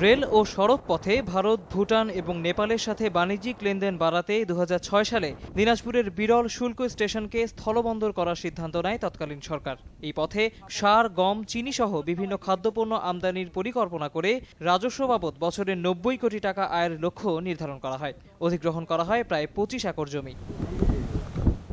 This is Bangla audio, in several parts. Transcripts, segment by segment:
রেল ও সড়ক পথে ভারত, ভুটান এবং নেপালের সাথে বাণিজ্যিক লেনদেন বাড়াতে ২০০৬ সালে দিনাজপুরের বিরল শুল্ক স্টেশনকে স্থলবন্দর করার সিদ্ধান্ত নেয় তৎকালীন সরকার। এই পথে সার, গম, চিনি সহ বিভিন্ন খাদ্যপণ্য আমদানির পরিকল্পনা করে রাজস্ব বাবদ বছরে ৯০ কোটি টাকা আয়ের লক্ষ্য নির্ধারণ করা হয়। অধিগ্রহণ করা হয় প্রায় ২৫ একর জমি।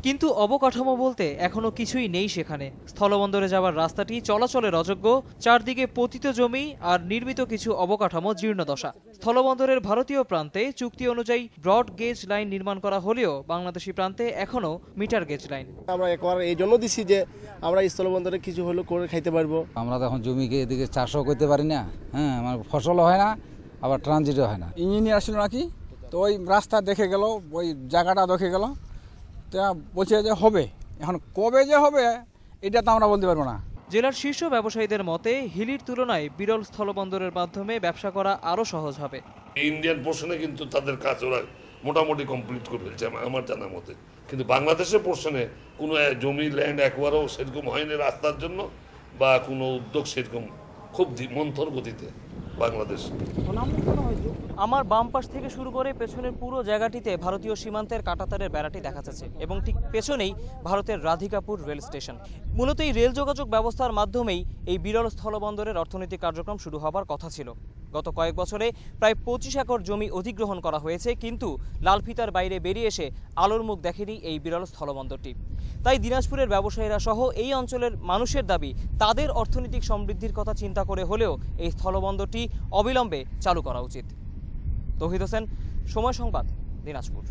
কিন্তু অবকাঠামো বলতে এখনো কিছুই নেই সেখানে। স্থলবন্দরে যাওয়ার রাস্তাটি চলাচলের অযোগ্য, চারদিকে পতিত জমি আর নির্মিত কিছু অবকাঠামো জীর্ণদশা। স্থলবন্দরের ভারতীয় প্রান্তে চুক্তি অনুযায়ী ব্রড গেজ লাইন নির্মাণ করা হলেও বাংলাদেশি প্রান্তে এখনো মিটার গেজ লাইন। আমরা একবার এই জন্য দিছি যে আমরা স্থলবন্দরে কিছু হলো করে খাইতে পারবো। আমরা তখন জমিকে এদিকে চাষও করতে পারি না, আমার ফসলও হয় না, আবার ট্রানজিটও হয় না। ইঞ্জিনিয়ার ছিল নাকি, তো ওই রাস্তা দেখে গেল, ওই জায়গাটা দেখে গেল, তা বলছে যে হবে। এখন কবে যে হবে এটা তো আমরা বলতে পারবো না। জেলার শীর্ষ ব্যবসায়ীদের মতে হিলির তুলনায় বিরল স্থলবন্দরের মাধ্যমে ব্যবসা করা আরও সহজ হবে। ইন্ডিয়ান পোর্শনে কিন্তু তাদের কাজ ওরা মোটামুটি কমপ্লিট করে ফেলছে আমার জানার মতে, কিন্তু বাংলাদেশের পোর্শনে কোনো জমি ল্যান্ড একবারও সেরকম হয়নি রাস্তার জন্য, বা কোনো উদ্যোগ সেরকম খুব মন্থর গতিতে বাংলাদেশ। আমার বাম পাশ থেকে শুরু করে পেছনের পুরো জায়গাটিতে ভারতীয় সীমান্তের কাঁটাতারের বেড়াটি দেখা যাচ্ছে এবং ঠিক পেছনেই ভারতের রাধিকাপুর রেল স্টেশন। মূলত এই রেল যোগাযোগ ব্যবস্থার মাধ্যমেই এই বিরল স্থলবন্দরের অর্থনৈতিক কার্যক্রম শুরু হবার কথা ছিল। গত কয়েক বছরে প্রায় ২৫ একর জমি অধিগ্রহণ করা হয়েছে, কিন্তু লালফিতার বাইরে বেরিয়ে এসে আলোর মুখ দেখেনি এই বিরল স্থলবন্দরটি। তাই দিনাজপুরের ব্যবসায়ীরা সহ এই অঞ্চলের মানুষের দাবি, তাদের অর্থনৈতিক সমৃদ্ধির কথা চিন্তা করে হলেও এই স্থলবন্দরটি অবিলম্বে চালু করা উচিত। তৌহিদ হোসেন, সময় সংবাদ, দিনাজপুর।